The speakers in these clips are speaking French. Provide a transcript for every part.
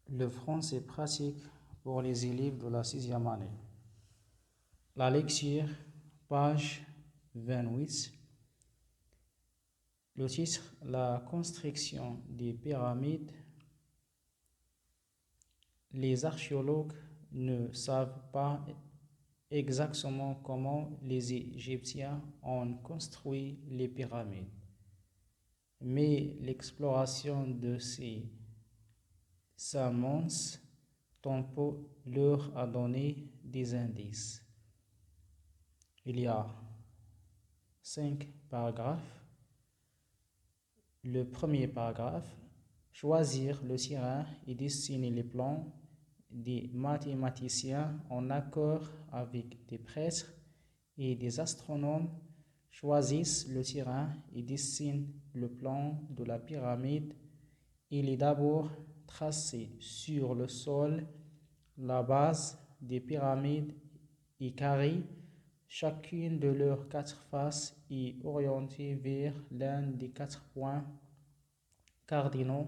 Le français pratique pour les élèves de la sixième année. La lecture, page 28. Le titre, la construction des pyramides. Les archéologues ne savent pas exactement comment les Égyptiens ont construit les pyramides, mais l'exploration de ces immenses temples leur a donné des indices. Il y a 5 paragraphes. Le premier paragraphe, choisir le terrain et dessiner les plans. Des mathématiciens en accord avec des prêtres et des astronomes choisissent le terrain et dessinent le plan de la pyramide. Il est d'abord tracé sur le sol. La base des pyramides est carrée. Chacune de leurs 4 faces est orientée vers l'un des 4 points cardinaux,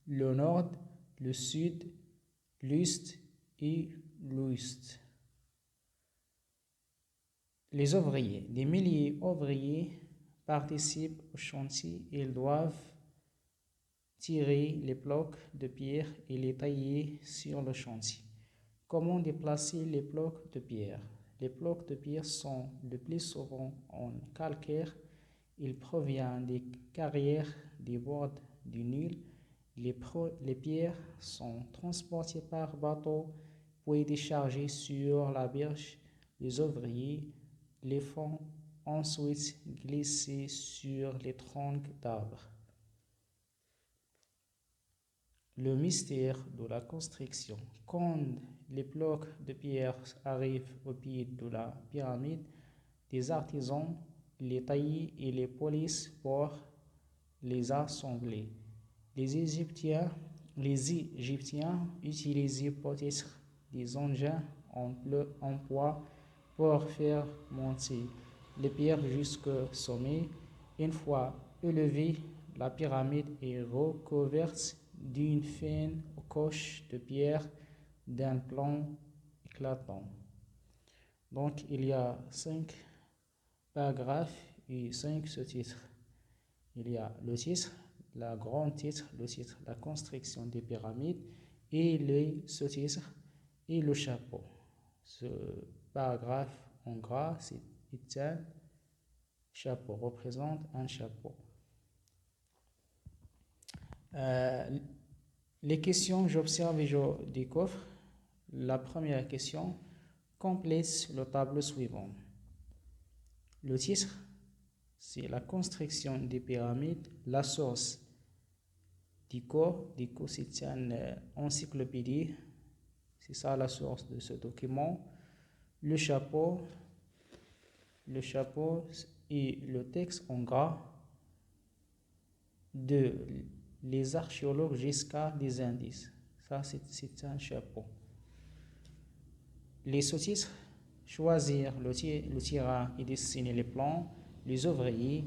le nord, le sud, l'est et l'ouest. Les ouvriers. Des milliers d'ouvriers participent au chantier. Ils doivent tirer les blocs de pierre et les tailler sur le chantier. Comment déplacer les blocs de pierre? Les blocs de pierre sont le plus souvent en calcaire. Ils proviennent des carrières des bords du Nil. Les pierres sont transportées par bateau, puis déchargées sur la berge. Les ouvriers les font ensuite glisser sur les troncs d'arbres. Le mystère de la construction. Quand les blocs de pierre arrivent au pied de la pyramide, des artisans les taillent et les polissent pour les assembler. Les Égyptiens utilisaient peut-être des engins en bois pour faire monter les pierres jusqu'au sommet. Une fois élevée, la pyramide est recouverte d'une fine couche de pierre d'un plan éclatant. Donc, il y a 5 paragraphes et 5 sous-titres. Il y a le titre, le grand titre, le titre, la construction des pyramides, et les sous-titres et le chapeau. Ce paragraphe en gras, c'est un chapeau, représente un chapeau. Les questions, j'observe et je découvre. La première question, complète le tableau suivant. Le titre, c'est la construction des pyramides. La source, Dico, c'est une encyclopédie. C'est ça la source de ce document. Le chapeau et le texte en gras de les archéologues jusqu'à des indices. Ça, c'est un chapeau. Les sous-titres, choisir le terrain et dessiner les plans. Les ouvriers,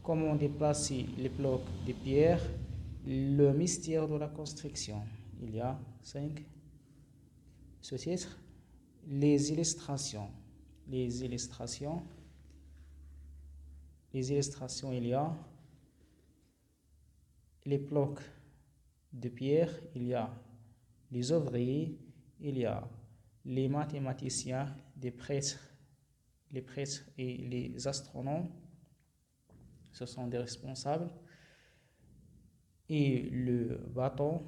comment déplacer les blocs de pierre. Le mystère de la construction. Il y a 5 sous-titres. Les illustrations. Les illustrations, il y a les blocs de pierre, il y a les ouvriers, il y a les mathématiciens, les prêtres et les astronomes, ce sont des responsables, et le bâton.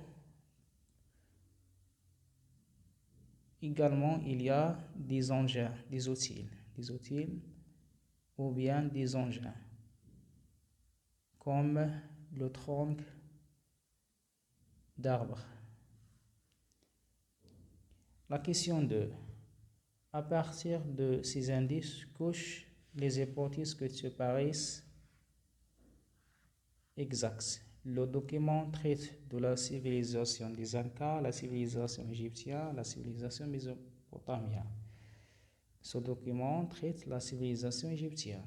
Également, il y a des engins, des outils ou bien des engins, comme le tronc d'arbre. La question 2. À partir de ces indices, couche les hypothèses que te paraissent exactes. Le document traite de la civilisation des Incas, la civilisation égyptienne, la civilisation mésopotamienne. Ce document traite la civilisation égyptienne.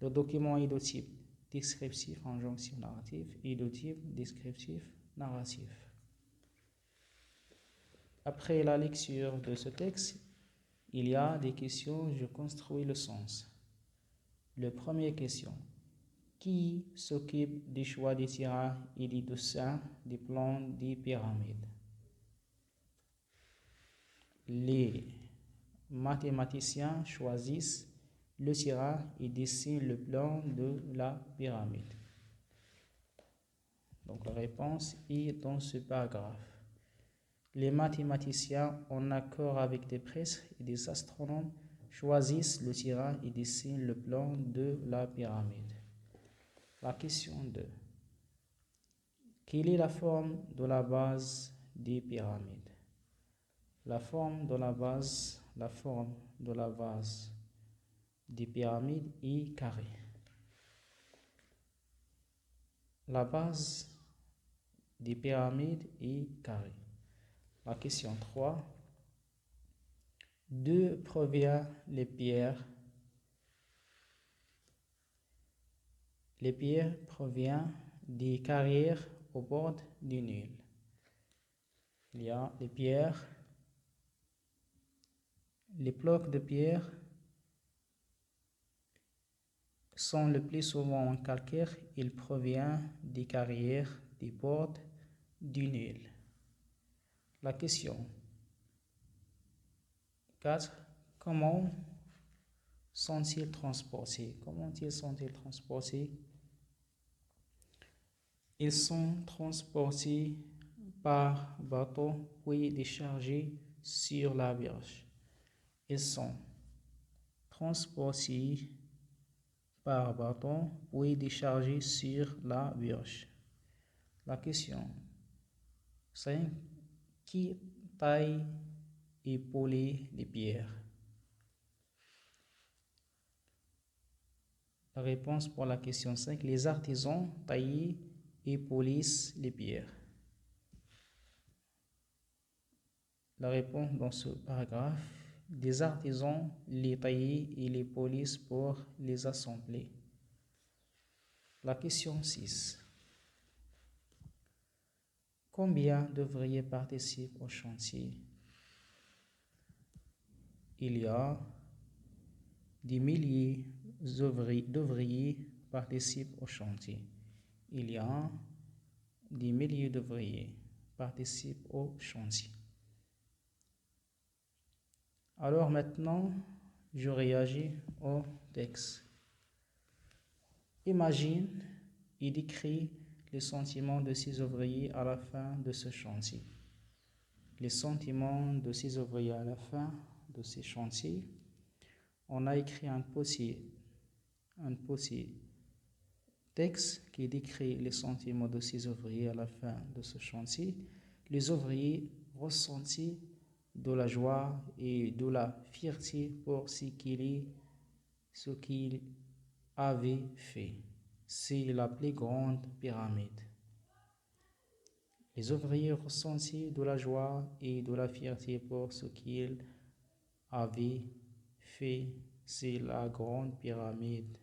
Le document est de type descriptif, injonction narratif, et de type descriptif narratif. Après la lecture de ce texte, il y a des questions, je construis le sens. La première question. Qui s'occupe du choix des tirages et du dessin des plans des pyramides? Les mathématiciens choisissent le tirage et dessinent le plan de la pyramide. Donc la réponse est dans ce paragraphe. Les mathématiciens, en accord avec des prêtres et des astronomes, choisissent le tirage et dessinent le plan de la pyramide. La question 2. Quelle est la forme de la base des pyramides? La forme de la base des pyramides est carrée. La base des pyramides est carrée. La question 3. D'où proviennent les pierres? Les pierres proviennent des carrières au bord du Nil. Il y a les pierres, les blocs de pierre sont le plus souvent en calcaire. Ils proviennent des carrières des bords du Nil. La question 4. Comment sont-ils transportés? Ils sont transportés par bateau puis déchargés sur la Vierge. Ils sont transportés par bateau puis déchargés sur la Vierge. La question 5. Qui taille et polit les pierres? La réponse pour la question 5. Les artisans taillent et polissent les pierres. La réponse dans ce paragraphe. Des artisans les taillent et les polissent pour les assembler. La question 6. Combien d'ouvriers participent au chantier? Il y a des milliers d'ouvriers participent au chantier. Il y a des milliers d'ouvriers participent au chantier. Alors maintenant, je réagis au texte. Imagine et décris les sentiments de ces ouvriers à la fin de ce chantier. Les sentiments de ces ouvriers à la fin de ce chantier. On a écrit un petit texte qui décrit les sentiments de ces ouvriers à la fin de ce chantier. Les ouvriers ressentaient de la joie et de la fierté pour ce qu'ils avaient fait. C'est la plus grande pyramide. Les ouvriers ressentaient de la joie et de la fierté pour ce qu'ils avaient fait. C'est la grande pyramide.